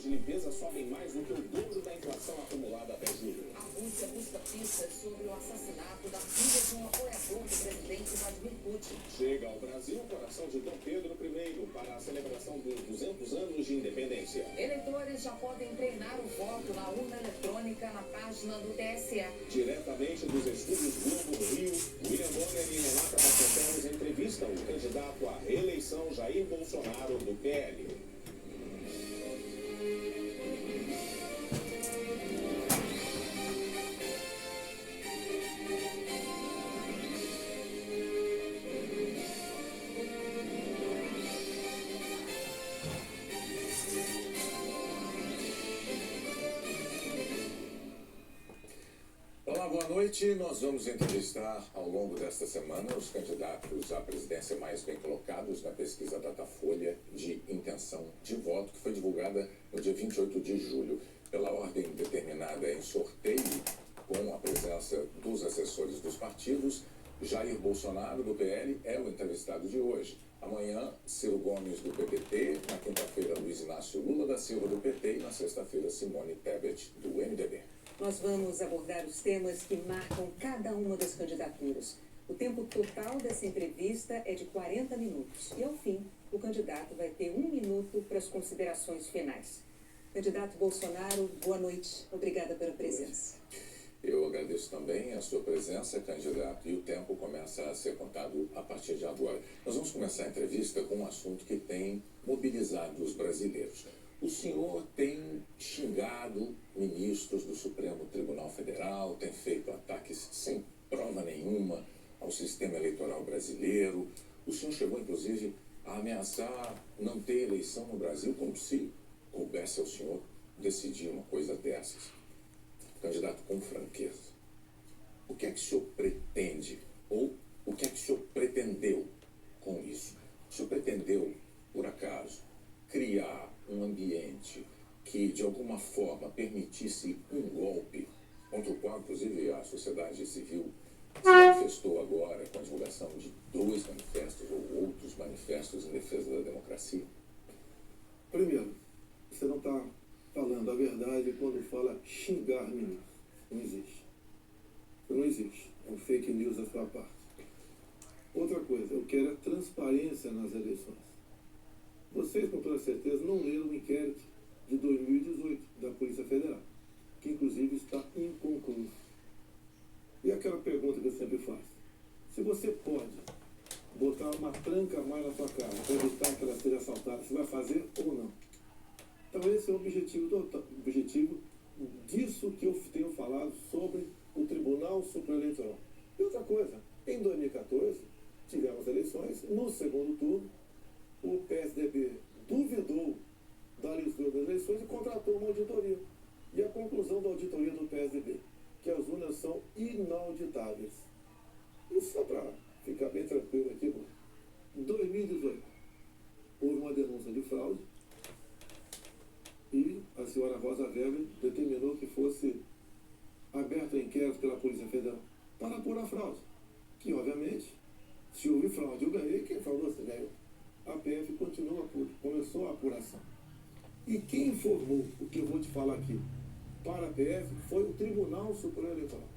de limpeza sobem mais do que o dobro da inflação acumulada até julho. A Rússia busca pistas sobre o assassinato da filha de um apoiador do presidente Vladimir Putin. Chega ao Brasil o coração de Dom Pedro I para a celebração dos 200 anos de independência. Eleitores já podem treinar o voto na urna eletrônica na página do TSE. Diretamente dos estúdios Globo do Rio, William Bonner e Renata Vasconcelos entrevistam o candidato à reeleição Jair Bolsonaro do PL. Olá, boa noite. Nós vamos entrevistar ao longo desta semana os candidatos à presidência mais bem colocados na pesquisa Datafolha de intenção de voto, que foi divulgada no dia 28 de julho. Pela ordem determinada em sorteio, com a presença dos assessores dos partidos, Jair Bolsonaro, do PL, é o entrevistado de hoje. Amanhã, Ciro Gomes, do PDT. Na quinta-feira, Luiz Inácio Lula da Silva, do PT. E na sexta-feira, Simone Tebet, do MDB. Nós vamos abordar os temas que marcam cada uma das candidaturas. O tempo total dessa entrevista é de 40 minutos. E, ao fim, o candidato vai ter 1 minuto para as considerações finais. Candidato Bolsonaro, boa noite. Obrigada pela presença. Eu agradeço também a sua presença, candidato, e o tempo começa a ser contado a partir de agora. Nós vamos começar a entrevista com um assunto que tem mobilizado os brasileiros. O senhor tem xingado ministros do Supremo Tribunal Federal, tem feito ataques sem prova nenhuma ao sistema eleitoral brasileiro. O senhor chegou, inclusive, a ameaçar não ter eleição no Brasil, como se coubesse ao senhor decidir uma coisa dessas. Candidato, com franqueza, o que é que o senhor pretende, ou o que é que o senhor pretendeu com isso? O senhor pretendeu, por acaso, criar um ambiente que, de alguma forma, permitisse um golpe, contra o qual, inclusive, a sociedade civil se manifestou agora com a divulgação de 2 manifestos ou outros manifestos em defesa da democracia? Primeiro, você não está falando a verdade quando fala xingar ministro. Não existe. Isso não existe. É um fake news da sua parte. Outra coisa, eu quero é transparência nas eleições. Vocês, com toda certeza, não leram o inquérito de 2018 da Polícia Federal, que inclusive está inconcluso. E aquela pergunta que eu sempre faço: se você pode botar uma tranca a mais na sua casa para evitar que ela seja assaltada, você vai fazer ou não? Então esse é o objetivo disso que eu tenho falado sobre o Tribunal Superior Eleitoral. E outra coisa, em 2014, tivemos eleições, no segundo turno, o PSDB duvidou da lisura das eleições e contratou uma auditoria. E a conclusão da auditoria do PSDB, que as urnas são inauditáveis. E só para ficar bem tranquilo aqui, em 2018, houve uma denúncia de fraude e a senhora Rosa Weber determinou que fosse aberto inquérito pela Polícia Federal para apurar a fraude. Que, obviamente, se houve fraude, eu ganhei, quem fraudou, você ganhou. A PF começou a apuração. E quem informou o que eu vou te falar aqui para a PF foi o Tribunal Superior Eleitoral.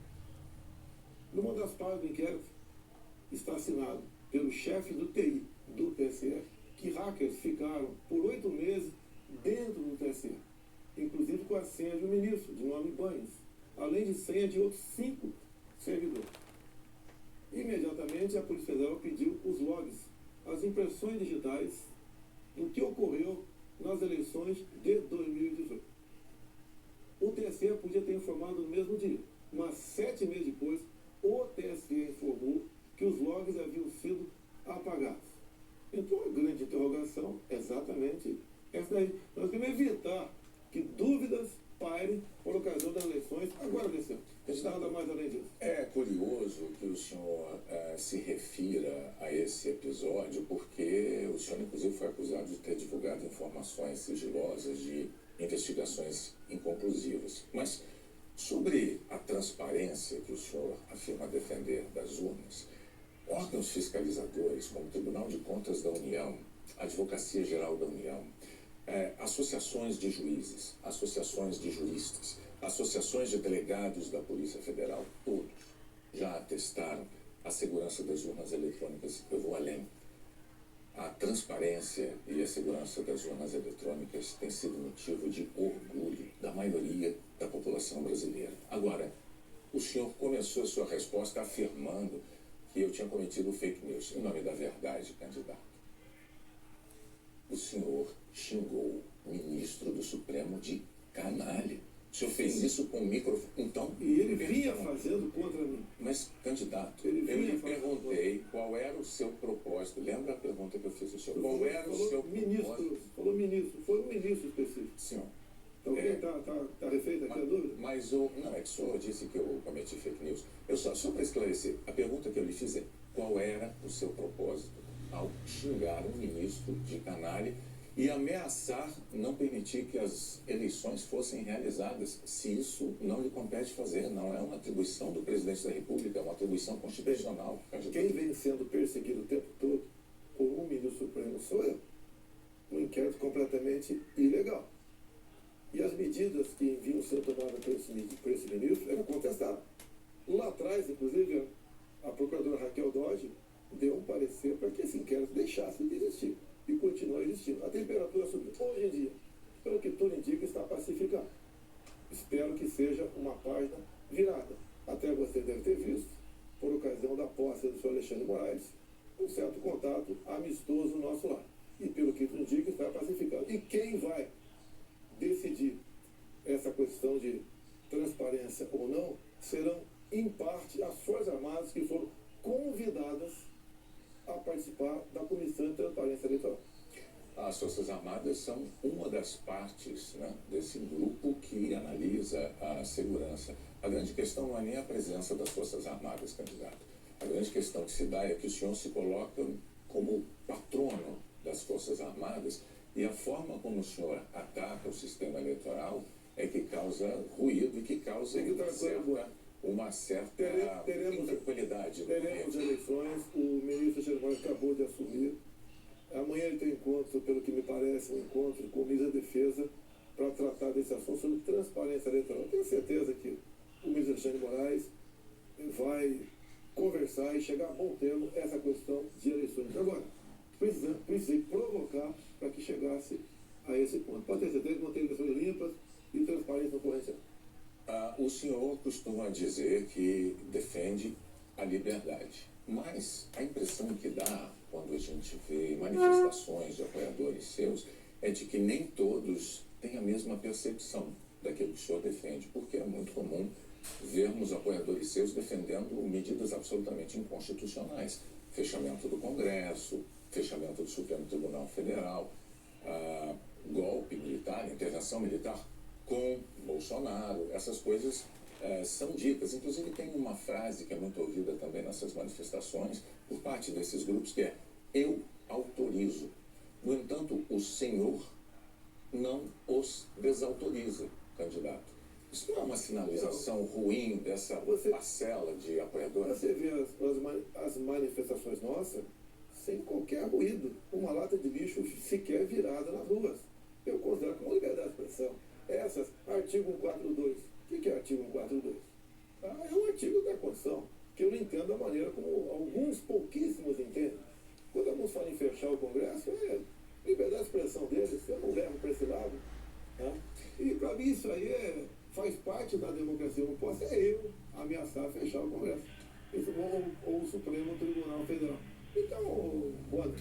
Numa das partes do inquérito está assinado pelo chefe do TI do TSE que hackers ficaram por 8 meses dentro do TSE, inclusive com a senha de um ministro, de nome Banhos, além de senha de outros 5 servidores. Imediatamente a Polícia Federal pediu os logs, as impressões digitais do que ocorreu nas eleições de 2018. O TSE podia ter informado no mesmo dia, mas 7 meses depois, o TSE informou que os logs haviam sido apagados. Então a grande interrogação é exatamente essa daí. Nós queremos evitar que dúvidas pairem por ocasião das eleições agora desse ano. A gente nada mais além disso. É curioso que o senhor se refira a esse episódio, porque o senhor, inclusive, foi acusado de ter divulgado informações sigilosas de investigações inconclusivas. Mas sobre a transparência que o senhor afirma defender das urnas, órgãos fiscalizadores como o Tribunal de Contas da União, a Advocacia Geral da União, associações de juízes, associações de juristas, associações de delegados da Polícia Federal, todos já atestaram a segurança das urnas eletrônicas. Eu vou além. A transparência e a segurança das urnas eletrônicas tem sido motivo de orgulho da maioria da população brasileira. Agora, o senhor começou a sua resposta afirmando que eu tinha cometido fake news. Em nome da verdade, candidato, o senhor xingou o ministro do Supremo de canalha. O senhor fez isso com o microfone. Então, E ele vinha fazendo contra mim. mas, candidato, Ele eu vinha lhe fazendo perguntei qual era o seu propósito. Lembra a pergunta que eu fiz ao senhor? Qual era o seu propósito? Falou ministro, foi um ministro específico. Senhor, Então, tá refeita aqui a dúvida? mas não, é que o senhor disse que eu cometi fake news. Só para esclarecer, a pergunta que eu lhe fiz é: qual era o seu propósito ao xingar um ministro de canalha e ameaçar não permitir que as eleições fossem realizadas, se isso não lhe compete fazer? Não é uma atribuição do presidente da República, é uma atribuição constitucional. Quem vem sendo perseguido o tempo todo por um ministro supremo sou eu. Um inquérito completamente ilegal. E as medidas que vinham sendo tomadas por esse ministro eram contestadas. Lá atrás, inclusive, a procuradora Raquel Dodge deu um parecer para que esse inquérito deixasse de existir e continua existindo. A temperatura subiu. Hoje em dia, pelo que tudo indica, está pacificado. Espero que seja uma página virada. Até você deve ter visto, por ocasião da posse do senhor Alexandre Moraes, um certo contato amistoso no nosso lar. E pelo que tudo indica, está pacificado. E quem vai decidir essa questão de transparência ou não serão, em parte, as Forças Armadas que foram convidadas a participar da Comissão de Transparência Eleitoral. As Forças Armadas são uma das partes, né, desse grupo que analisa a segurança. A grande questão não é nem a presença das Forças Armadas, candidato. A grande questão que se dá é que o senhor se coloca como patrono das Forças Armadas e a forma como o senhor ataca o sistema eleitoral é que causa ruído e que causa uma certa intranquilidade. Teremos eleições, o ministro Alexandre Moraes acabou de assumir. Amanhã ele tem encontro, pelo que me parece, um encontro com o ministro da Defesa para tratar desse assunto sobre transparência eleitoral. Tenho certeza que o ministro Alexandre Moraes vai conversar e chegar a bom termo essa questão de eleições. Agora, precisei provocar para que chegasse a esse ponto. Pode ter certeza que vão ter eleições limpas e transparência no correção. O senhor costuma dizer que defende a liberdade, mas a impressão que dá quando a gente vê manifestações de apoiadores seus é de que nem todos têm a mesma percepção daquilo que o senhor defende, porque é muito comum vermos apoiadores seus defendendo medidas absolutamente inconstitucionais. Fechamento do Congresso, fechamento do Supremo Tribunal Federal, golpe militar, intervenção militar com Bolsonaro, essas coisas são ditas. Inclusive tem uma frase que é muito ouvida também nessas manifestações por parte desses grupos que é: eu autorizo. No entanto, o senhor não os desautoriza, candidato. Isso não é uma sinalização ruim dessa parcela de apoiadores? Você vê as manifestações nossas sem qualquer ruído, uma lata de lixo sequer virada nas ruas. Eu considero como liberdade de expressão. Essas, artigo 142. O que é artigo 142? É um artigo da Constituição, que eu não entendo da maneira como alguns pouquíssimos entendem. Quando alguns falam em fechar o Congresso, é liberdade de expressão deles, eu não levo para esse lado. Tá? E para mim isso aí faz parte da democracia. Eu não posso eu ameaçar fechar o Congresso. Isso, ou o Supremo Tribunal Federal. Então, bom,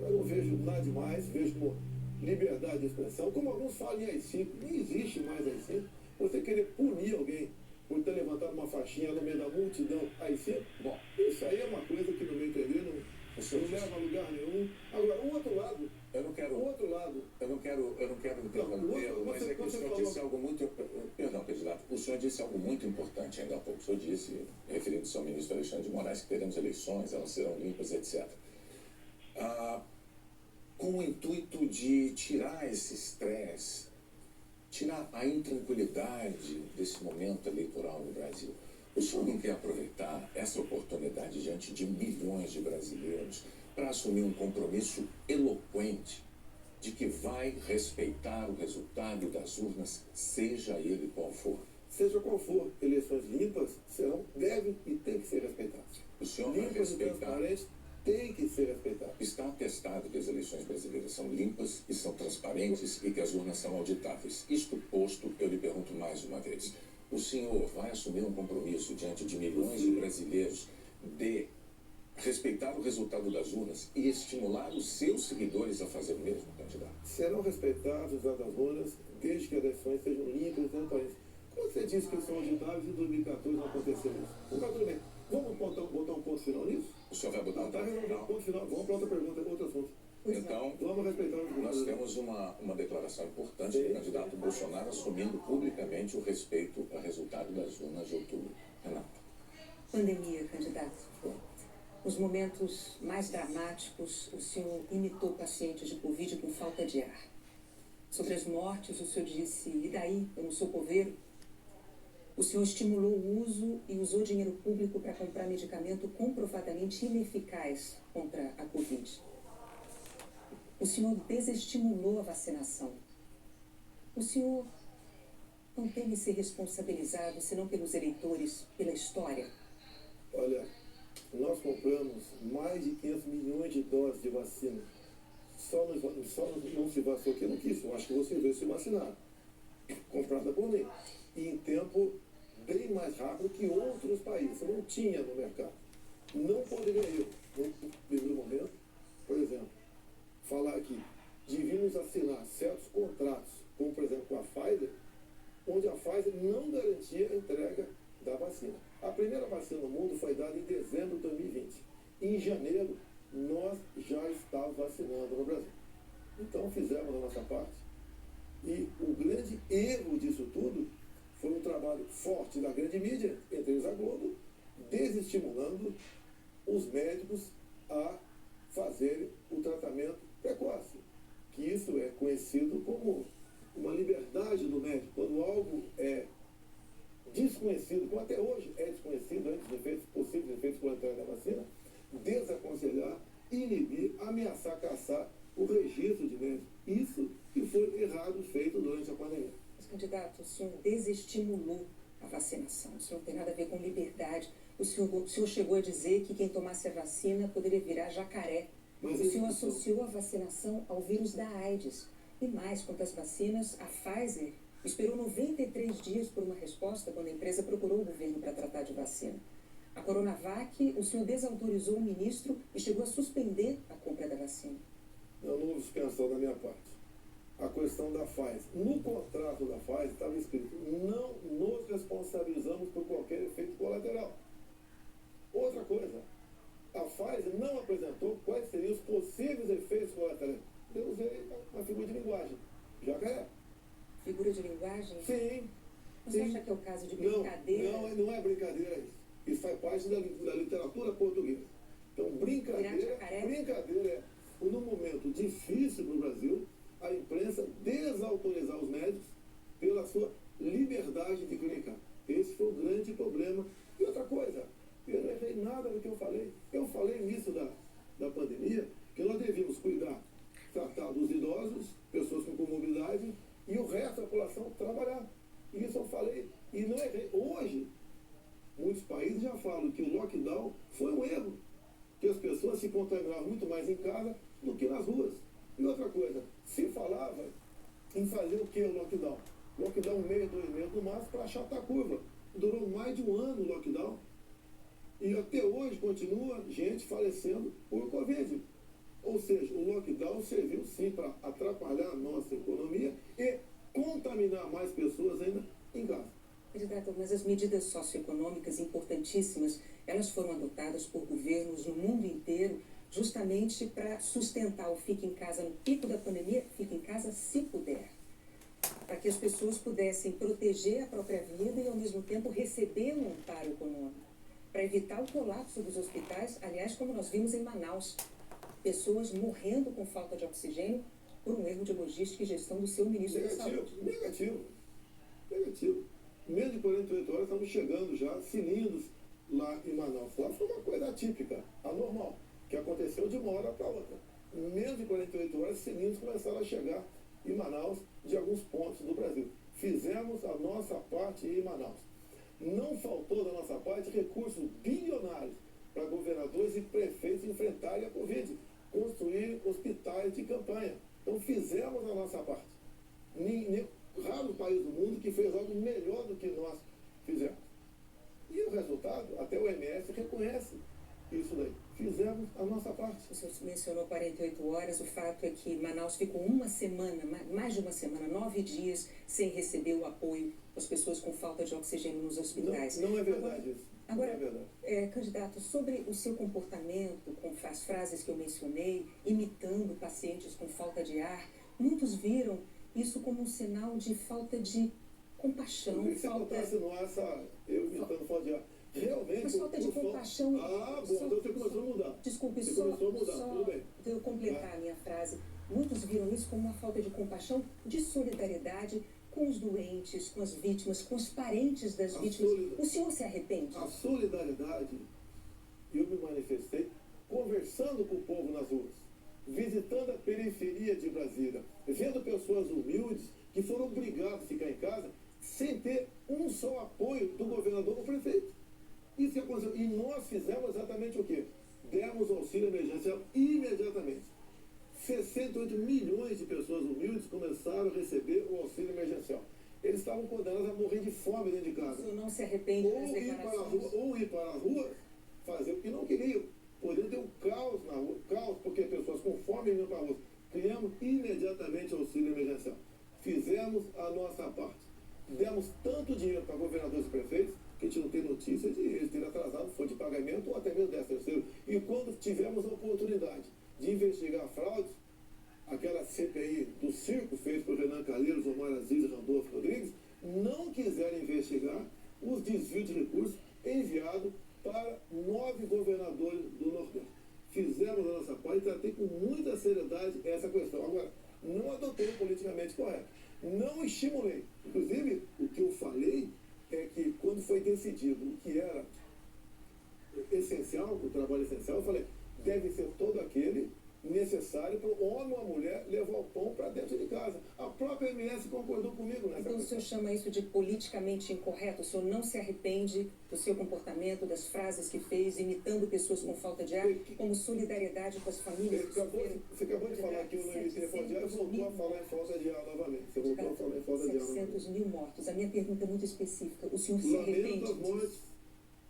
eu não vejo nada demais, vejo como liberdade de expressão. Como alguns falam em AI-5, nem existe mais AI-5. Você querer punir alguém por ter levantado uma faixinha no meio da multidão AI-5, bom, isso aí é uma coisa que, no meu entender, não leva a lugar nenhum. Agora, o outro lado... Eu não quero interromper, mas é que o senhor disse algo muito... Perdão, candidato. O senhor disse algo muito importante ainda há pouco. O senhor disse, referindo-se ao ministro Alexandre de Moraes, que teremos eleições, elas serão limpas, etc. Com o intuito de tirar esse estresse, tirar a intranquilidade desse momento eleitoral no Brasil. O senhor não quer aproveitar essa oportunidade diante de milhões de brasileiros para assumir um compromisso eloquente de que vai respeitar o resultado das urnas, seja ele qual for. Seja qual for, eleições limpas devem e têm que ser respeitadas. O senhor vai Limpas e respeitar. transparentes têm que ser respeitadas. Está atestado que as eleições brasileiras são limpas e são transparentes e que as urnas são auditáveis. Isto posto, eu lhe pergunto mais uma vez. O senhor vai assumir um compromisso diante de milhões de brasileiros de respeitar o resultado das urnas e estimular os seus seguidores a fazer o mesmo, candidato? Serão respeitados os dados das urnas desde que as eleições sejam limpas e transparentes. Quando você disse que são auditáveis, em 2014 não aconteceu isso. Mas tudo bem. Vamos botar um ponto final nisso? O senhor vai botar um ponto resolvido final? um ponto final. Vamos para outra pergunta, outro assunto. Então, Vamos respeitar os nós temos uma declaração importante do candidato Bolsonaro assumindo publicamente o respeito ao resultado das urnas de outubro. Renata. Pandemia, candidato. Nos momentos mais dramáticos, o senhor imitou pacientes de Covid com falta de ar. Sobre as mortes, o senhor disse, e daí, eu não sou coveiro? O senhor estimulou o uso e usou dinheiro público para comprar medicamento comprovadamente ineficaz contra a Covid. O senhor desestimulou a vacinação. O senhor não teme ser responsabilizado, senão pelos eleitores, pela história? Olha, nós compramos mais de 500 milhões de doses de vacina. Só não se vacinou quem não quis. Eu acho que você veio se vacinar. Comprada por mim. E em tempo bem mais rápido que outros países. Não tinha no mercado. Não poderia eu, no primeiro momento, por exemplo, falar que devíamos assinar certos contratos, como por exemplo com a Pfizer, onde a Pfizer não garantia a entrega da vacina. A primeira vacina no mundo foi dada em dezembro de 2020. Em janeiro, nós já estávamos vacinando no Brasil. Então, fizemos a nossa parte. E o grande erro disso tudo foi um trabalho forte da grande mídia, entre eles a Globo, desestimulando os médicos a fazerem o tratamento precoce. Que isso é conhecido como uma liberdade do médico. Quando algo é desconhecido, como até hoje é desconhecido, antes dos efeitos, possíveis efeitos colaterais da vacina, desaconselhar, inibir, ameaçar, caçar o registro de médicos. Isso que foi errado feito durante a pandemia. Mas, candidato, o senhor desestimulou a vacinação. O senhor não tem nada a ver com liberdade. O senhor chegou a dizer que quem tomasse a vacina poderia virar jacaré. Mas o senhor associou a vacinação ao vírus da AIDS. E mais, quanto às vacinas, a Pfizer esperou 93 dias por uma resposta quando a empresa procurou o governo para tratar de vacina. A Coronavac, o senhor desautorizou o ministro e chegou a suspender a compra da vacina. Não houve suspensão da minha parte. A questão da Pfizer. No contrato da Pfizer estava escrito: não nos responsabilizamos por qualquer efeito colateral. Outra coisa, a Pfizer não apresentou quais seriam os possíveis efeitos colaterais. Eu usei uma figura de linguagem. Jacaré. Figura de linguagem? Sim. Você acha que é o caso de brincadeira? Não é brincadeira isso. Isso faz parte da literatura portuguesa. Então, brincadeira é, num momento difícil para o Brasil, a imprensa desautorizar os médicos pela sua liberdade de clinicar. Esse foi o grande problema. E outra coisa, eu não errei nada do que eu falei. Eu falei nisso da pandemia, que nós devíamos cuidar, tratar dos idosos, pessoas com comorbidade, e o resto da população trabalhar. Isso eu falei, e não errei. Hoje, muitos países já falam que o lockdown foi um erro, que as pessoas se contaminavam muito mais em casa do que nas ruas. E outra coisa, se falava em fazer o que o lockdown? Lockdown 1 mês, 2 meses no máximo para achatar a curva. Durou mais de um ano o lockdown. E até hoje continua gente falecendo por Covid. Ou seja, o lockdown serviu sim para atrapalhar a nossa economia e contaminar mais pessoas ainda em casa. Candidato, mas as medidas socioeconômicas importantíssimas, elas foram adotadas por governos no mundo inteiro justamente para sustentar o fique em casa no pico da pandemia, fique em casa se puder. Para que as pessoas pudessem proteger a própria vida e ao mesmo tempo receber um amparo econômico. Para evitar o colapso dos hospitais, aliás, como nós vimos em Manaus, pessoas morrendo com falta de oxigênio por um erro de logística e gestão do seu ministro da Saúde. Negativo. Menos de 48 horas estamos chegando já, cilindros lá em Manaus. Lá foi uma coisa atípica, anormal, que aconteceu de uma hora para outra. menos de 48 horas, cilindros começaram a chegar em Manaus, de alguns pontos do Brasil. Fizemos a nossa parte em Manaus. Não faltou da nossa parte recursos bilionários para governadores e prefeitos enfrentarem a Covid, construir hospitais de campanha. Então fizemos a nossa parte. Raro país do mundo que fez algo melhor do que nós fizemos. E o resultado, até o OMS reconhece isso daí. Fizemos a nossa parte. O senhor mencionou 48 horas, o fato é que Manaus ficou uma semana, mais de uma semana, 9 dias, sem receber o apoio das pessoas com falta de oxigênio nos hospitais. Não é verdade isso. Agora, não é verdade. Candidato, sobre o seu comportamento, com as frases que eu mencionei, imitando pacientes com falta de ar, muitos viram isso como um sinal de falta de compaixão. Se acontece no ar, eu imitando falta de ar. Realmente. Mas falta de compaixão. Bom, então você começou a mudar. Desculpe, você só começou a mudar, tudo bem. de eu completar a minha frase. Muitos viram isso como uma falta de compaixão, de solidariedade com os doentes, com as vítimas, com os parentes das vítimas. O senhor se arrepende? A solidariedade, eu me manifestei conversando com o povo nas ruas, visitando a periferia de Brasília, vendo pessoas humildes que foram obrigadas a ficar em casa sem ter um só apoio do governador ou prefeito. Isso aconteceu. E nós fizemos exatamente o quê? Demos auxílio emergencial imediatamente. 68 milhões de pessoas humildes começaram a receber o auxílio emergencial. Eles estavam condenados a morrer de fome dentro de casa. O senhor não se arrepende das declarações? Ou ir para a rua, fazer o que não queriam. Poderiam ter um caos na rua, caos porque pessoas com fome iam para a rua. Criamos imediatamente auxílio emergencial. Fizemos a nossa parte. Demos tanto dinheiro para governadores e prefeitos que a gente não tem notícia de eles terem atrasado folha de pagamento ou até mesmo 13º. E quando tivemos a oportunidade de investigar fraudes, aquela CPI do circo feita por Renan Calheiros, Omar Aziz e Randolfo Rodrigues, não quiseram investigar os desvios de recursos enviados para 9 governadores do Nordeste. Fizemos a nossa parte e tratei com muita seriedade essa questão. Agora, não adotei o politicamente correto. Não estimulei. Inclusive, o que eu falei é que quando foi decidido o que era essencial, o trabalho essencial, eu falei, deve ser todo aquele necessário para o homem ou a mulher levar o pão para dentro de casa. A própria MS concordou comigo nessa Então o senhor chama isso de politicamente incorreto? O senhor não se arrepende do seu comportamento, das frases que fez, imitando pessoas com falta de ar, como solidariedade com as famílias? Você acabou de falar que eu não imitei falta de ar e voltou a falar em falta de ar novamente. Você voltou a falar em falta de ar novamente. 700 mil mortos. A minha pergunta é muito específica. O senhor se arrepende Lamento as mortes.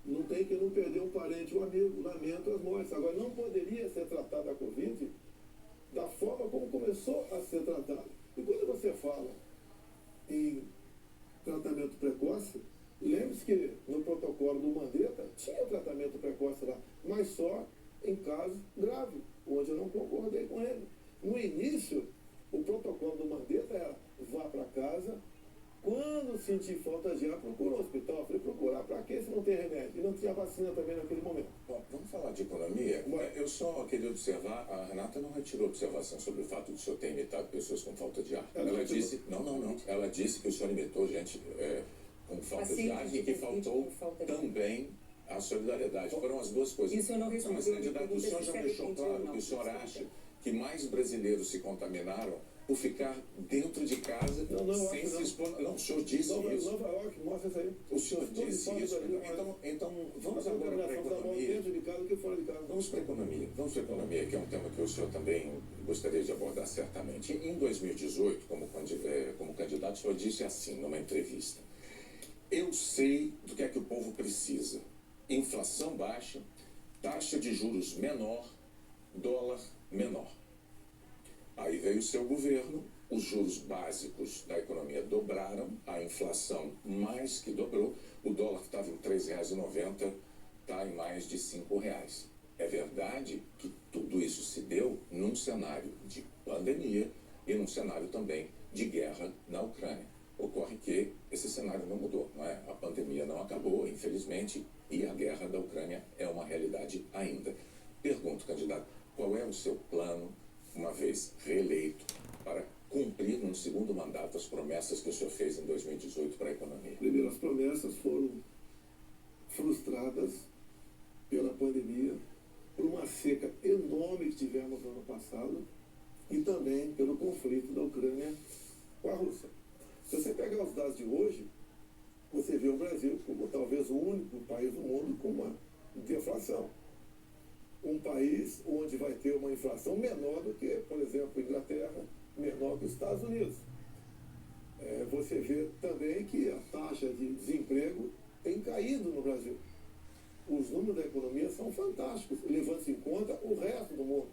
Não tem que não perder um parente, um amigo. Lamento as mortes. Agora, não poderia ser tratada a Covid da forma como começou a ser tratada. E quando você fala em tratamento precoce, lembre-se que no protocolo do Mandetta tinha tratamento precoce lá, mas só em caso grave, onde eu não concordei com ele. No início, o protocolo do Mandetta era vá para casa, quando sentir falta de ar, procura um hospital. Eu falei, procurar para quê se não tem remédio? E não tinha vacina também naquele momento. Bom, vamos falar de economia. Eu só queria observar, a Renata não retirou observação sobre o fato de o senhor ter imitado pessoas com falta de ar. Ela disse, não. Ela disse que o senhor imitou gente com falta de ar e que faltou também a solidariedade. Foram as duas coisas. Isso eu não respondeu. Mas, candidato, o senhor já deixou claro que o senhor acha que mais brasileiros se contaminaram por ficar dentro de casa sem se expor. Não, o senhor disse isso. Nova York, mostra isso aí. O senhor disse isso. Então vamos agora para a economia. Dentro de casa do que fora de casa. Vamos para a economia. Vamos para a economia, que é um tema que o senhor também gostaria de abordar certamente. Em 2018, como candidato, o senhor disse assim, numa entrevista: eu sei do que é que o povo precisa. Inflação baixa, taxa de juros menor, dólar menor. Aí veio o seu governo, os juros básicos da economia dobraram, a inflação mais que dobrou, o dólar que estava em R$ 3,90 está em mais de R$ 5,00. É verdade que tudo isso se deu num cenário de pandemia e num cenário também de guerra na Ucrânia. Ocorre que esse cenário não mudou, não é? A pandemia não acabou, infelizmente, e a guerra da Ucrânia é uma realidade ainda. Pergunto, candidato, qual é o seu plano, uma vez reeleito, para cumprir num segundo mandato as promessas que o senhor fez em 2018 para a economia? Primeiro, as promessas foram frustradas pela pandemia, por uma seca enorme fome que tivemos no ano passado e também pelo conflito da Ucrânia com a Rússia. Se você pegar os dados de hoje, você vê o Brasil como talvez o único país do mundo com uma deflação. Um país onde vai ter uma inflação menor do que, por exemplo, a Inglaterra, menor que os Estados Unidos. Você vê também que a taxa de desemprego tem caído no Brasil. Os números da economia são fantásticos, levando-se em conta o resto do mundo.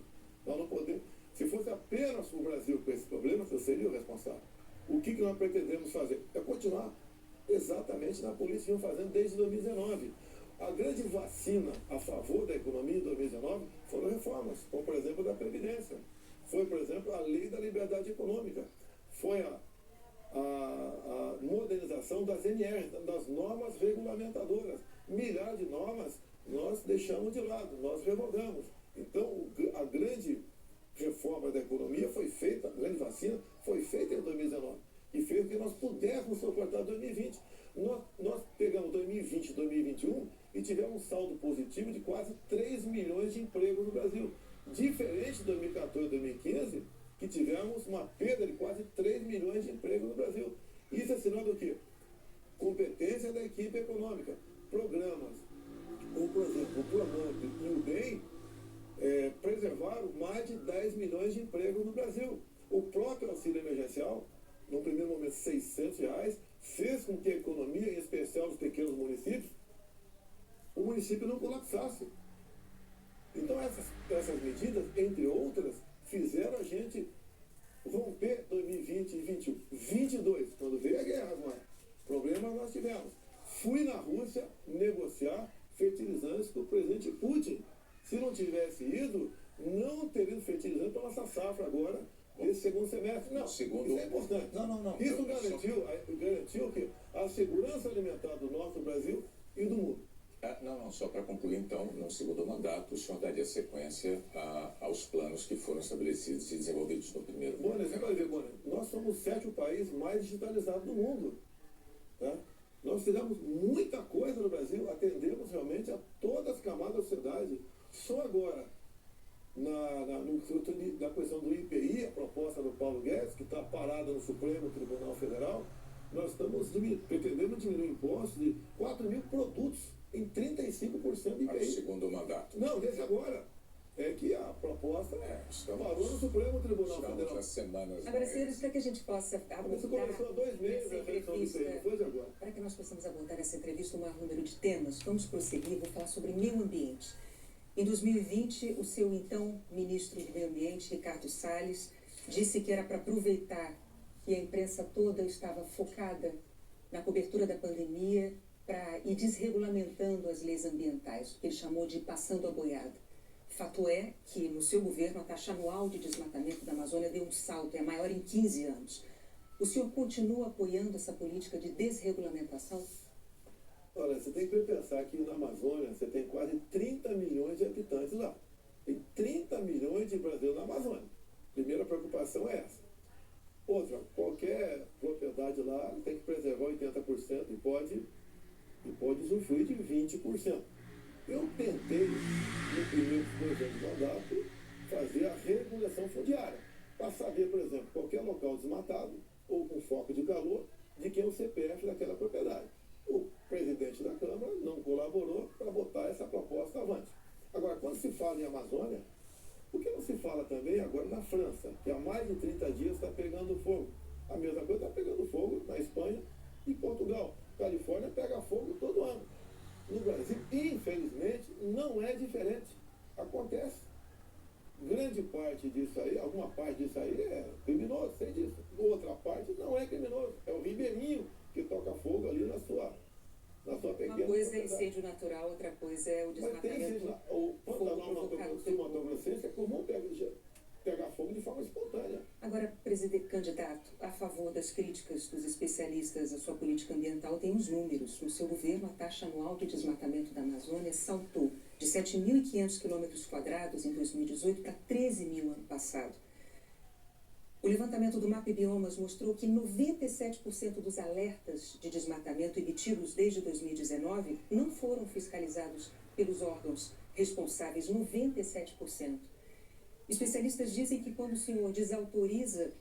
Nós não podemos, se fosse apenas o Brasil com esse problema, eu seria o responsável. O que nós pretendemos fazer? É continuar exatamente na política que estamos fazendo desde 2019. A grande vacina a favor da economia em 2019 foram reformas, como por exemplo da Previdência. Foi, por exemplo, a Lei da Liberdade Econômica. Foi a modernização das NRs, das normas regulamentadoras. Milhares de normas nós deixamos de lado, nós revogamos. Então, a grande reforma da economia foi feita, a grande vacina foi feita em 2019 e fez com que nós pudéssemos suportar 2020. Nós pegamos 2020 e 2021 e tivemos um saldo positivo de quase 3 milhões de empregos no Brasil. Diferente de 2014 e 2015, que tivemos uma perda de quase 3 milhões de empregos no Brasil. Isso é sinal do quê? Competência da equipe econômica. Programas, como por exemplo o Pronamp e o BEM, preservaram mais de 10 milhões de empregos no Brasil. O próprio auxílio emergencial, no primeiro momento R$600, fez com que a economia, em especial nos pequenos municípios, o município não colapsasse. Então essas medidas, entre outras, fizeram a gente romper 2020 e 2021. 22, quando veio a guerra agora, problemas nós tivemos. Fui na Rússia negociar fertilizantes com o presidente Putin. Se não tivesse ido, não teria fertilizante para nossa safra agora, nesse segundo semestre. Não, isso é importante. Não. Isso garantiu que a segurança alimentar do nosso Brasil e do mundo. Só para concluir, então, no segundo mandato, o senhor daria sequência aos planos que foram estabelecidos e desenvolvidos no primeiro mandato. Você vai ver, nós somos o 7º país mais digitalizado do mundo. Tá? Nós fizemos muita coisa no Brasil, atendemos realmente a todas as camadas da sociedade. Só agora, na questão do IPI, a proposta do Paulo Guedes, que está parada no Supremo Tribunal Federal, nós estamos pretendendo diminuir impostos de 4 mil produtos em 35% de IPI. Para o segundo mandato. Não, desse agora. É que a proposta parou no Supremo Tribunal Federal. Há semanas. Agora, senhores, para que a gente possa abordar Isso começou há 2 meses, a redução do IPI, não foi de agora. para que nós possamos abordar essa entrevista um maior número de temas, vamos prosseguir, vou falar sobre meio ambiente. Em 2020, o seu então ministro do Meio Ambiente, Ricardo Salles, disse que era para aproveitar que a imprensa toda estava focada na cobertura da pandemia para ir desregulamentando as leis ambientais, o que ele chamou de passando a boiada. Fato é que, no seu governo, a taxa anual de desmatamento da Amazônia deu um salto, é a maior em 15 anos. O senhor continua apoiando essa política de desregulamentação? Olha, você tem que pensar que na Amazônia você tem quase 30 milhões de habitantes lá. Tem 30 milhões de brasileiros na Amazônia. Primeira preocupação é essa. Outra, qualquer propriedade lá tem que preservar 80% e pode usufruir de 20%. Eu tentei, nos primeiros 2 anos de mandato, fazer a regulação fundiária, para saber, por exemplo, qualquer local desmatado ou com foco de calor, de quem é o CPF daquela propriedade. O presidente da Câmara não colaborou para botar essa proposta avante. Agora, quando se fala em Amazônia, por que não se fala também agora na França, que há mais de 30 dias está pegando fogo? A mesma coisa está pegando fogo na Espanha e Portugal. Califórnia pega fogo todo ano. No Brasil, infelizmente, não é diferente. Acontece. Grande parte disso aí, alguma parte disso aí é criminoso, sei disso. Outra parte não é criminoso. É o ribeirinho que toca fogo ali na sua pequena. Uma coisa é incêndio natural, outra coisa é o desmatamento. Mas tem incêndio. O Pantanal Mato é comum pegar fogo de forma espontânea. Agora, presidente candidato, a favor das críticas dos especialistas à sua política ambiental, tem os números. No seu governo, a taxa anual de desmatamento da Amazônia saltou de 7.500 km² em 2018 para 13.000 ano passado. O levantamento do MapBiomas mostrou que 97% dos alertas de desmatamento emitidos desde 2019 não foram fiscalizados pelos órgãos responsáveis, 97%. Especialistas dizem que quando o senhor desautoriza,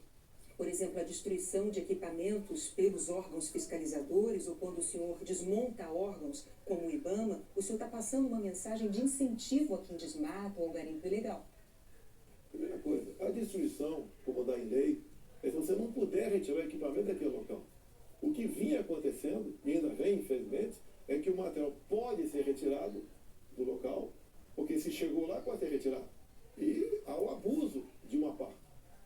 por exemplo, a destruição de equipamentos pelos órgãos fiscalizadores, ou quando o senhor desmonta órgãos como o IBAMA, o senhor está passando uma mensagem de incentivo a quem desmata ou garimpo ilegal. Primeira coisa, a destruição, como dá em lei, é se você não puder retirar o equipamento daquele local. O que vinha acontecendo, e ainda vem, infelizmente, é que o material pode ser retirado do local, porque se chegou lá, pode ser retirado. E há o abuso de uma parte.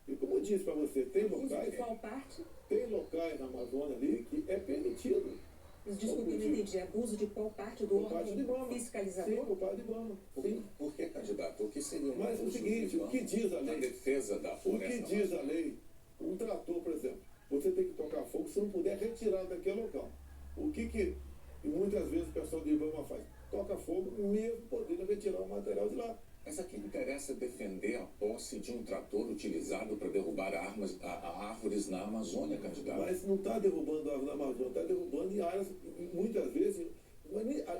E como eu disse para você, tem locais... Qual parte? Tem locais na Amazônia ali que é permitido. Mas, desculpe, eu não entendi. Abuso de qual parte do Por parte de órgão IBAMA. fiscalizador? Sim, por parte de IBAMA. Sim. Por que, candidato? O que seria Mas é o seguinte, o que diz a na lei? defesa da O floresta? que diz a lei? Um trator, por exemplo, você tem que tocar fogo se não puder retirar daquele local. O que e muitas vezes o pessoal do IBAMA faz? Toca fogo mesmo podendo retirar o material de lá. Mas aqui interessa defender a posse de um trator utilizado para derrubar árvores na Amazônia, candidato. Mas não está derrubando árvore na Amazônia, está derrubando em áreas, muitas vezes,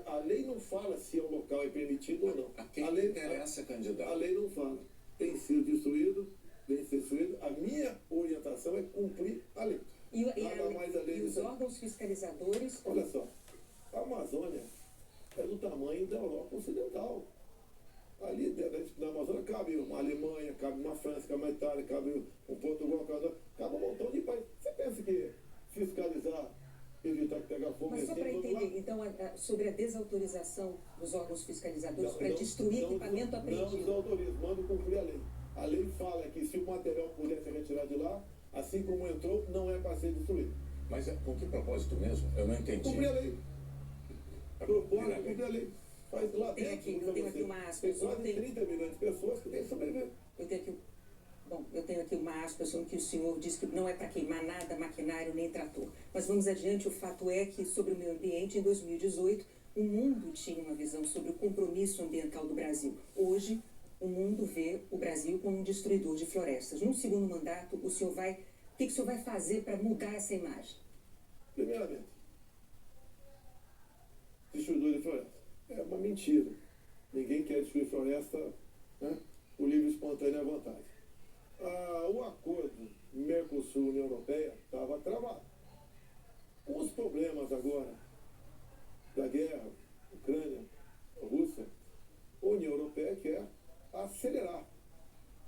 a lei não fala se o local é permitido ou não. A quem A lei interessa, candidato? A lei não fala. Tem sido destruído, vem ser destruído. A minha orientação é cumprir a lei. Nada mais além E os disso. órgãos fiscalizadores? Olha só, a Amazônia é do tamanho da Europa Ocidental. Ali na Amazônia cabe uma Alemanha, cabe uma França, cabe uma Itália, cabe um Portugal, cabe um montão de países. Você pensa que fiscalizar, evitar que pegar fogo... Mas só para entender, então, sobre a desautorização dos órgãos fiscalizadores para destruir equipamento apreendido. Não desautoriza, manda cumprir a lei. A lei fala que se o material puder ser retirado de lá, assim como entrou, não é para ser destruído. Mas com que propósito mesmo? Eu não entendi. Cumprir a lei. Pra Propõe, cumprir a lei. cumprir a lei. Faz lá Tem dentro, aqui, pra eu tenho você. aqui uma aspas, Tem eu quase tenho- 30 milhões de pessoas que têm que sobreviver. Eu tenho aqui uma aspas onde que o senhor diz que não é para queimar nada, maquinário nem trator. Mas vamos adiante, o fato é que sobre o meio ambiente, em 2018, o mundo tinha uma visão sobre o compromisso ambiental do Brasil. Hoje, o mundo vê o Brasil como um destruidor de florestas. No segundo mandato, o que o senhor vai fazer para mudar essa imagem? Primeiramente, destruidor de floresta. É uma mentira. Ninguém quer destruir floresta, né? O livre espontâneo é a vontade. O acordo Mercosul-União Europeia estava travado. Com os problemas agora da guerra, Ucrânia, Rússia, a União Europeia quer acelerar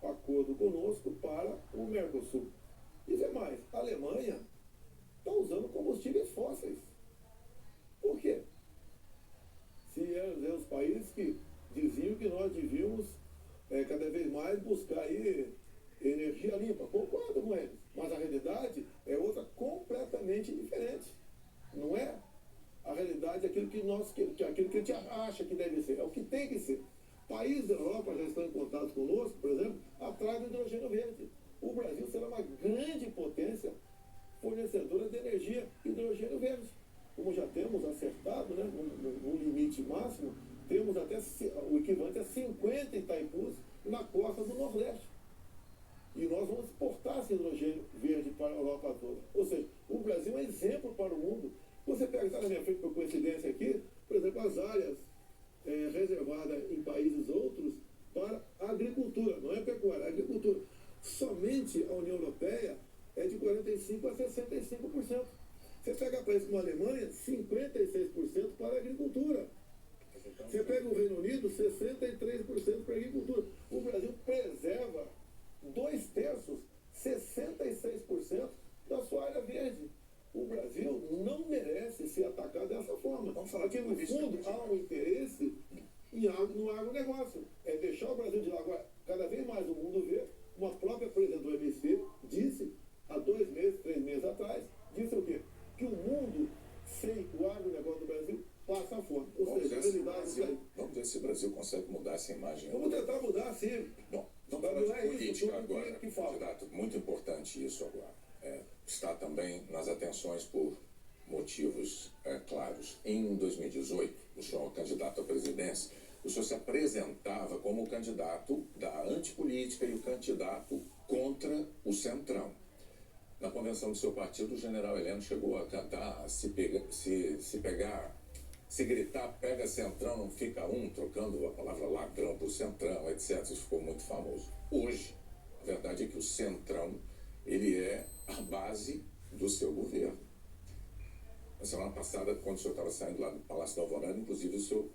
o acordo conosco para o Mercosul. E vê mais, a Alemanha está usando combustíveis fósseis. Por quê? Se eram os países que diziam que nós devíamos cada vez mais buscar aí energia limpa. Concordo com eles. Mas a realidade é outra completamente diferente. Não é a realidade aquilo que aquilo que a gente acha que deve ser. É o que tem que ser. Países da Europa já estão em contato conosco, por exemplo, atrás do hidrogênio verde. O Brasil será uma grande potência fornecedora de energia hidrogênio verde. Como já temos acertado, né, no limite máximo, temos até o equivalente a 50 Itaipus na costa do Nordeste. E nós vamos exportar esse hidrogênio verde para a Europa toda. Ou seja, o Brasil é um exemplo para o mundo. Você pega, está na minha frente por coincidência aqui, por exemplo, as áreas reservadas em países outros para a agricultura, não é pecuária, é agricultura. Somente a União Europeia é de 45% a 65%. Você pega países como a Alemanha, 56% para a agricultura. Você pega o Reino Unido, 63% para a agricultura. O Brasil preserva 2/3, 66% da sua área verde. O Brasil não merece ser atacado dessa forma. Vamos falar Porque, no fundo, há um interesse no agronegócio. É deixar o Brasil de lado. Agora, cada vez mais o mundo vê, uma própria presidente do OMC disse, há 2 meses, 3 meses atrás, disse o quê? Que o mundo sem o agronegócio do Brasil passa fome. Ou seja, a realidade está aí. Vamos ver se o Brasil consegue mudar essa imagem. Vamos tentar mudar, sim. Bom, Mas vamos falar não de é isso política tudo agora, que falta. candidato. Muito importante isso agora. Está também nas atenções por motivos claros. Em 2018, o senhor candidato à presidência, o senhor se apresentava como o candidato da antipolítica e o candidato contra o Centrão. Na convenção do seu partido, o general Heleno chegou a cantar se Se gritar, pega Centrão, não fica um, trocando a palavra ladrão por Centrão, etc. Isso ficou muito famoso. Hoje, a verdade é que o Centrão, ele é a base do seu governo. Na semana passada, quando o senhor estava saindo lá do Palácio da Alvorada, inclusive o senhor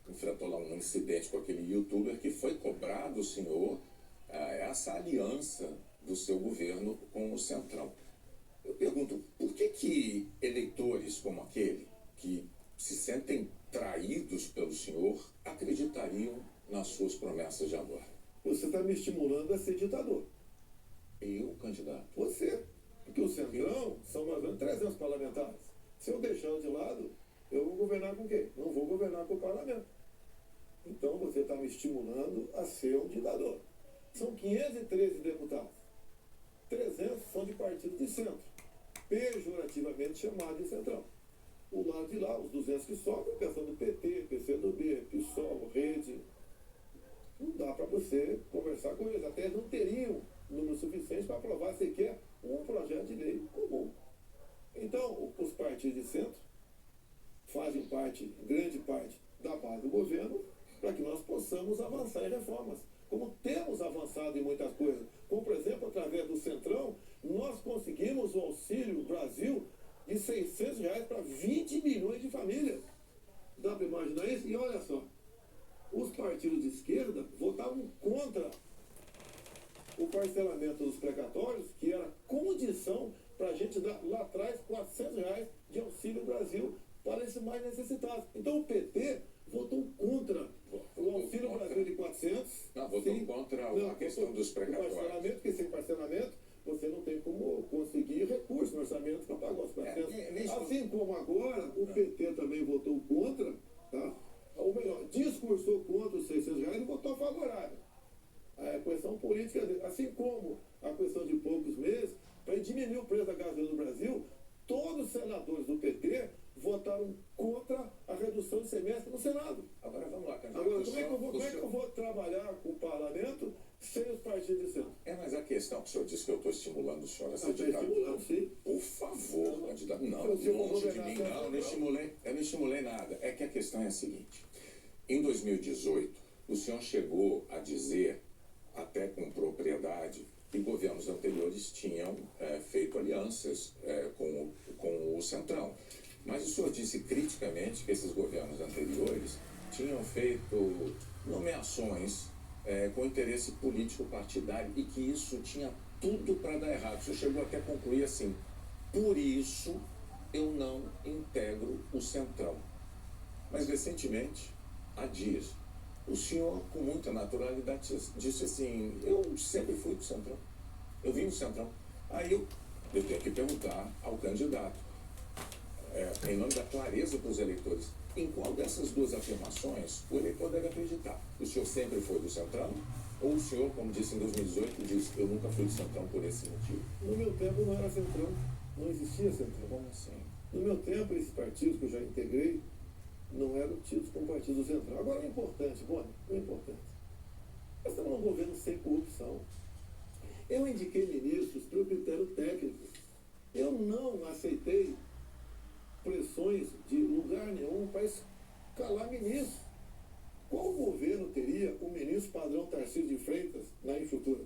enfrentou lá um incidente com aquele youtuber que foi cobrar do senhor essa aliança do seu governo com o Centrão. Eu pergunto, por que eleitores como aquele, que se sentem traídos pelo senhor, acreditariam nas suas promessas de agora? Você está me estimulando a ser ditador. Eu, candidato? Você. Porque o Centrão são mais ou menos 300 parlamentares. Se eu deixar de lado, eu vou governar com quem? Não vou governar com o parlamento. Então você está me estimulando a ser um ditador. São 513 deputados. 300 são de partido de centro, pejorativamente chamado de Centrão. O lado de lá, os 200 que sobram, pensando PT, PCdoB, PSOL, Rede. Não dá para você conversar com eles. Até não teriam número suficiente para aprovar sequer um projeto de lei comum. Então, os partidos de centro fazem parte, grande parte, da base do governo para que nós possamos avançar em reformas. Como temos avançado em muitas coisas. Como, por exemplo, através do Centrão, nós conseguimos o Auxílio Brasil de R$600 para 20 milhões de famílias. Dá para imaginar isso? E olha só, os partidos de esquerda votavam contra o parcelamento dos precatórios, que era condição para a gente dar lá atrás R$400 de Auxílio Brasil para esses mais necessitados. Então o PT votou contra o Auxílio Brasil de 400. Não, votou contra a questão dos precatórios. O parcelamento, porque sem parcelamento você não tem como conseguir recursos no orçamento para pagar os 400. Assim como agora o PT também votou contra, tá? Ou melhor, discursou contra os R$600 e votou favorável. A questão política, assim como a questão de poucos meses, para diminuir o preço da gasolina no Brasil, todos os senadores do PT votaram contra a redução de semestre no Senado. Agora vamos lá, candidato. Agora, como é que eu vou trabalhar com o parlamento sem os partidos de centro? Mas a questão que o senhor disse que eu estou estimulando o senhor a ser Está ditador. estimulando, sim. Por favor, candidato. Não, Eu vou longe de governar mim, a não. Câmara, Eu não estimulei nada. É que a questão é a seguinte. Em 2018, o senhor chegou a dizer, até com propriedade, que governos anteriores tinham feito alianças com o Centrão. Mas o senhor disse criticamente que esses governos anteriores tinham feito nomeações com interesse político partidário e que isso tinha tudo para dar errado. O senhor chegou até a concluir assim: por isso eu não integro o Centrão. Mas recentemente, há dias, o senhor, com muita naturalidade, disse assim: eu sempre fui do Centrão. Eu vim do Centrão. Aí eu tenho que perguntar ao candidato, em nome da clareza para os eleitores, em qual dessas duas afirmações o eleitor deve acreditar? O senhor sempre foi do Centrão? Ou o senhor, como disse em 2018, disse que eu nunca fui do Centrão por esse motivo? No meu tempo não era Centrão, não existia Centrão. Como assim? No meu tempo, esses partidos que eu já integrei não eram tidos como partido central. Agora, o importante, o importante, nós estamos num governo sem corrupção. Eu indiquei ministros pelo critério técnico. Eu não aceitei pressões de lugar nenhum para escalar ministro. Qual governo teria o ministro padrão Tarcísio de Freitas na infraestrutura?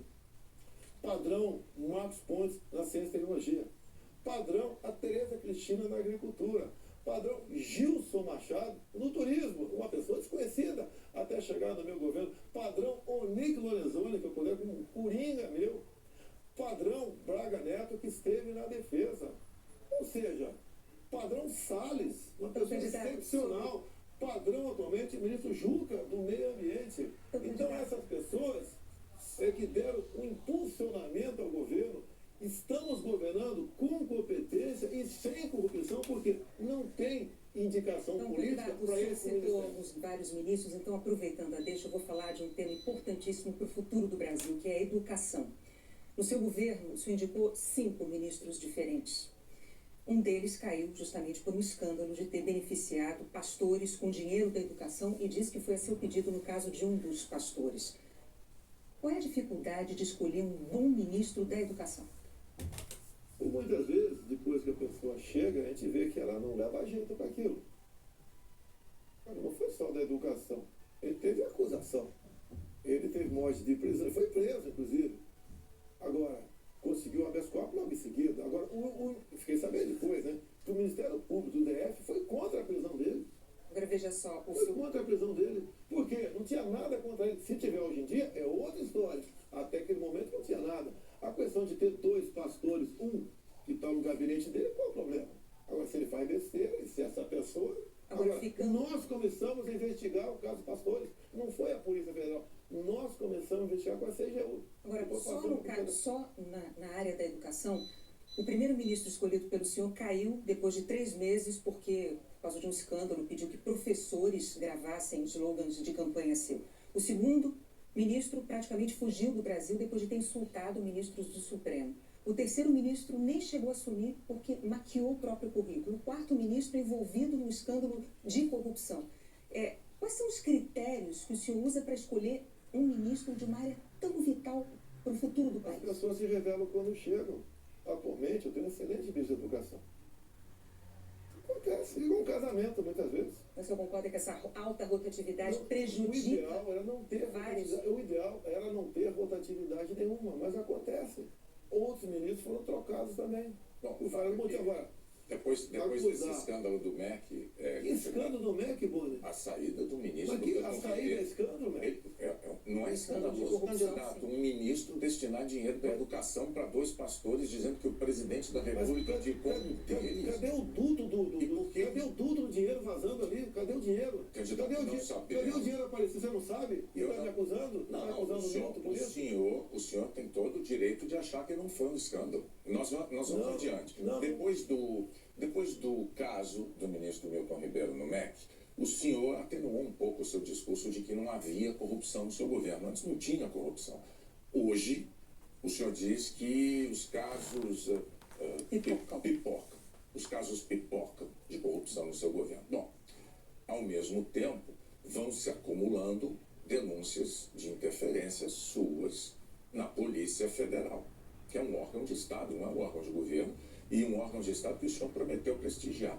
Padrão Marcos Pontes na ciência e tecnologia? Padrão a Tereza Cristina na agricultura? Padrão Gilson Machado no turismo, uma pessoa desconhecida até chegar no meu governo. Padrão Onick Lorenzoni, que eu coloquei como um coringa meu. Padrão Braga Neto, que esteve na defesa. Ou seja, padrão Salles, uma pessoa excepcional. Padrão atualmente ministro Juca do Meio Ambiente. Então essas pessoas que deram um impulsionamento ao governo. Estamos governando com competência e sem corrupção, porque não tem indicação política para esse ministério. Os vários ministros, então, aproveitando a deixa, eu vou falar de um tema importantíssimo para o futuro do Brasil, que é a educação. No seu governo, o senhor indicou 5 ministros diferentes. Um deles caiu justamente por um escândalo de ter beneficiado pastores com dinheiro da educação e diz que foi a seu pedido no caso de um dos pastores. Qual é a dificuldade de escolher um bom ministro da educação? E muitas vezes, depois que a pessoa chega, a gente vê que ela não leva jeito para aquilo. Não foi só da educação. Ele teve acusação. Ele teve morte de prisão. Ele foi preso, inclusive. Agora, conseguiu habeas corpus logo em seguida. Agora, fiquei sabendo depois, né? Que o Ministério Público do DF foi contra a prisão dele. Agora veja só, Foi contra a prisão dele. Por quê? Não tinha nada contra ele. Se tiver hoje em dia, é outra história. Até aquele momento não tinha nada. A questão de ter 2 pastores, um que está no gabinete dele, qual é o problema? Agora, se ele faz besteira, e se essa pessoa... Agora, nós começamos a investigar o caso Pastores. Não foi a Polícia Federal. Nós começamos a investigar com a CGU. Agora, só na área da educação, o primeiro-ministro escolhido pelo senhor caiu depois de 3 meses porque, por causa de um escândalo, pediu que professores gravassem slogans de campanha seu. O segundo ministro praticamente fugiu do Brasil depois de ter insultado ministros do Supremo. O terceiro ministro nem chegou a assumir porque maquiou o próprio currículo. O quarto ministro envolvido no escândalo de corrupção. Quais são os critérios que o senhor usa para escolher um ministro de uma área tão vital para o futuro do país? As pessoas se revelam quando chegam. Atualmente, eu tenho um excelente ministro de educação. Acontece, igual um casamento, muitas vezes. Mas o senhor concorda que essa alta rotatividade prejudica? O ideal era não ter vários... O ideal era não ter rotatividade nenhuma, mas acontece. Outros ministros foram trocados também. Bom, agora, depois desse escândalo do MEC... Que escândalo do MEC, Boni? A saída do ministro... Mas a saída é escândalo, MEC? Não é escandaloso, candidato. Um ministro destinar dinheiro para a educação para 2 pastores dizendo que o presidente da República... Cadê o duto cadê o duto do dinheiro vazando ali? Cadê o dinheiro? Cadê o dinheiro aparecido? Você não sabe? E está me acusando? O senhor tem todo o direito de achar que não foi um escândalo. Nós vamos adiante. Depois do caso do ministro Milton Ribeiro no MEC, o senhor atenuou um pouco o seu discurso de que não havia corrupção no seu governo. Antes não tinha corrupção. Hoje, o senhor diz que os casos pipocam. Os casos pipocam de corrupção no seu governo. Bom, ao mesmo tempo, vão se acumulando denúncias de interferências suas na Polícia Federal, que é um órgão de Estado, não é um órgão de governo, e um órgão de Estado que o senhor prometeu prestigiar.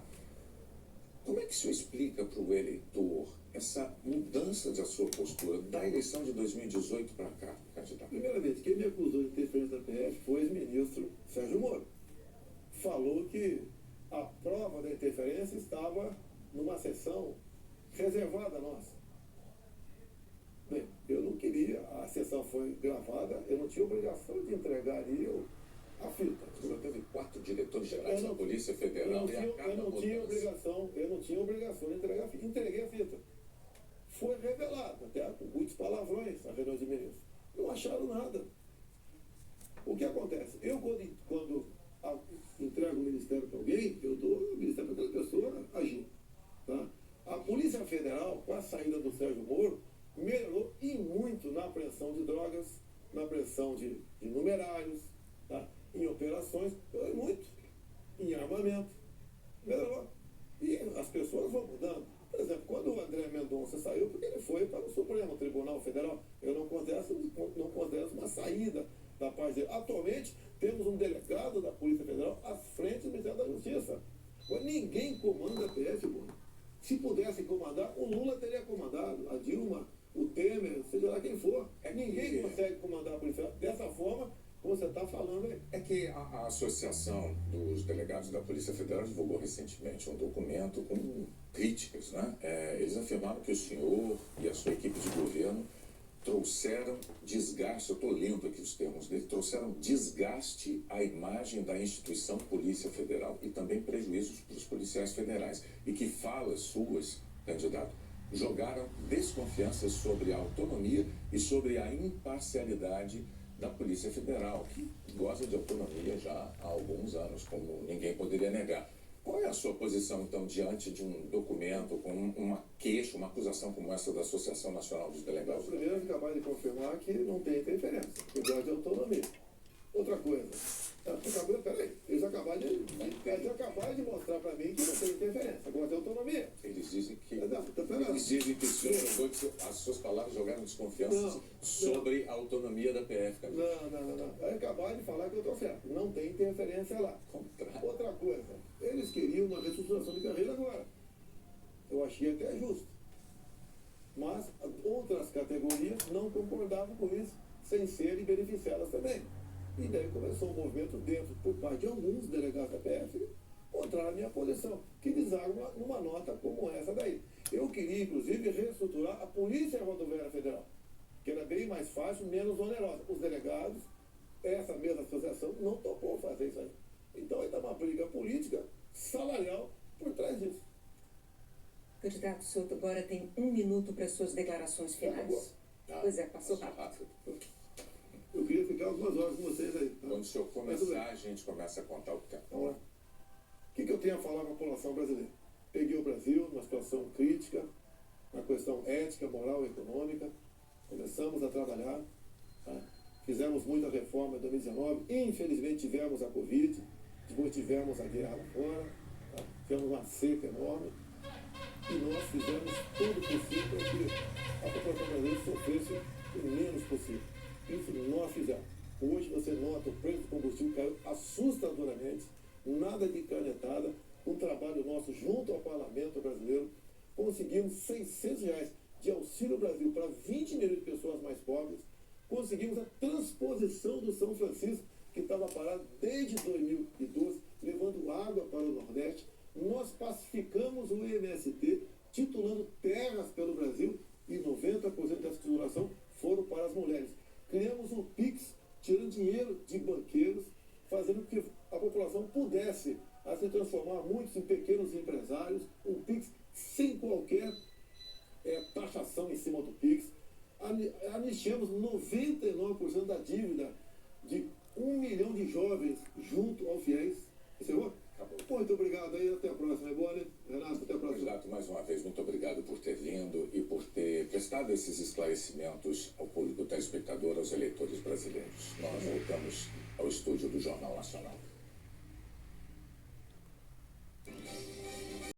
Como é que o senhor explica para o eleitor essa mudança da sua postura da eleição de 2018 para cá, candidato? Primeiramente, quem me acusou de interferência da PF foi o ex-ministro Sérgio Moro. Falou que a prova da interferência estava numa sessão reservada nossa. Bem, eu não queria, a sessão foi gravada, eu não tinha obrigação de entregar ali a fita. O senhor teve 4 diretores gerais da Polícia Federal eu não tinha obrigação de entregar a fita. Entreguei a fita. Foi revelado, até com muitos palavrões na reunião de ministros. Não acharam nada. O que acontece? Eu, quando entrego o ministério para alguém, eu dou o ministério para aquela pessoa agir. Tá? A Polícia Federal, com a saída do Sérgio Moro, melhorou e muito na apreensão de drogas, na apreensão de numerários, tá? Em operações, melhorou muito. Em armamento, melhorou. E as pessoas vão mudando. Por exemplo, quando o André Mendonça saiu, porque ele foi para o Supremo Tribunal Federal, eu não considero uma saída da parte dele. Atualmente, temos um delegado da Polícia Federal à frente do Ministério da Justiça. Mas ninguém comanda a PF, mano. Se pudesse comandar, o Lula teria comandado, a Dilma, o Temer, seja lá quem for. Ninguém consegue comandar a Polícia Federal dessa forma como você está falando aí. É que a Associação dos Delegados da Polícia Federal divulgou recentemente um documento com críticas, né? Eles afirmaram que o senhor e a sua equipe de governo trouxeram desgaste, eu estou lendo aqui os termos dele, trouxeram desgaste à imagem da instituição Polícia Federal e também prejuízos para os policiais federais. E que falas suas, candidato, jogaram desconfianças sobre a autonomia e sobre a imparcialidade da Polícia Federal, que goza de autonomia já há alguns anos, como ninguém poderia negar. Qual é a sua posição, então, diante de um documento com uma queixa, uma acusação como essa da Associação Nacional dos Delegados? Primeiro, acabar de confirmar que não tem interferência, que gosta de autonomia. Outra coisa, peraí, eles acabaram de mostrar para mim que não tem interferência, gosta de autonomia. Eles dizem que o senhor as suas palavras jogaram desconfiança sobre a autonomia da PF. Não. Acabaram de falar que eu estou certo. Não tem interferência lá. Outra coisa, eles queriam uma reestruturação de carreira agora. Eu achei até justo. Mas outras categorias não concordavam com isso, sem serem beneficiadas também. E daí começou um movimento dentro, por parte de alguns delegados da PF, contra a minha posição, que desarma numa nota como essa daí. Eu queria, inclusive, reestruturar a Polícia Rodoviária Federal, que era bem mais fácil, menos onerosa. Os delegados, essa mesma associação, não topou fazer isso aí. Então, aí está uma briga política, salarial, por trás disso. Candidato Souto, agora tem 1 minuto para suas declarações finais. Pois é, passou rápido. Eu queria ficar algumas horas com vocês aí. Tá? Quando o senhor começar, a gente começa a contar o tempo. Vamos lá. O que eu tenho a falar com a população brasileira? Peguei o Brasil numa situação crítica, na questão ética, moral e econômica. Começamos a trabalhar. Tá? Fizemos muita reforma em 2019. Infelizmente tivemos a Covid, depois tivemos a guerra lá fora. Tá? Tivemos uma seca enorme. E nós fizemos tudo possível para que a população brasileira sofresse o menos possível. Isso nós fizemos. Hoje você nota o preço do combustível caiu assustadoramente, nada de canetada, um trabalho nosso junto ao parlamento brasileiro, conseguimos R$600 de Auxílio Brasil para 20 milhões de pessoas mais pobres, conseguimos a transposição do São Francisco, que estava parado desde 2012, levando água para o Nordeste. Nós pacificamos o MST, titulando terras pelo Brasil, e 90% dessa titulação foram para as mulheres. Criamos o PIX, tirando dinheiro de banqueiros, fazendo com que a população pudesse se transformar muitos em pequenos empresários, um PIX sem qualquer taxação em cima do PIX. Anistiamos 99% da dívida de 1 milhão de jovens junto ao FIES. Encerrou? Acabou. Muito obrigado aí, até a próxima. É boa, né? Renato, até a próxima. Candidato, mais uma vez, muito obrigado por ter vindo e por ter prestado esses esclarecimentos ao público telespectador, aos eleitores brasileiros. Nós voltamos ao estúdio do Jornal Nacional.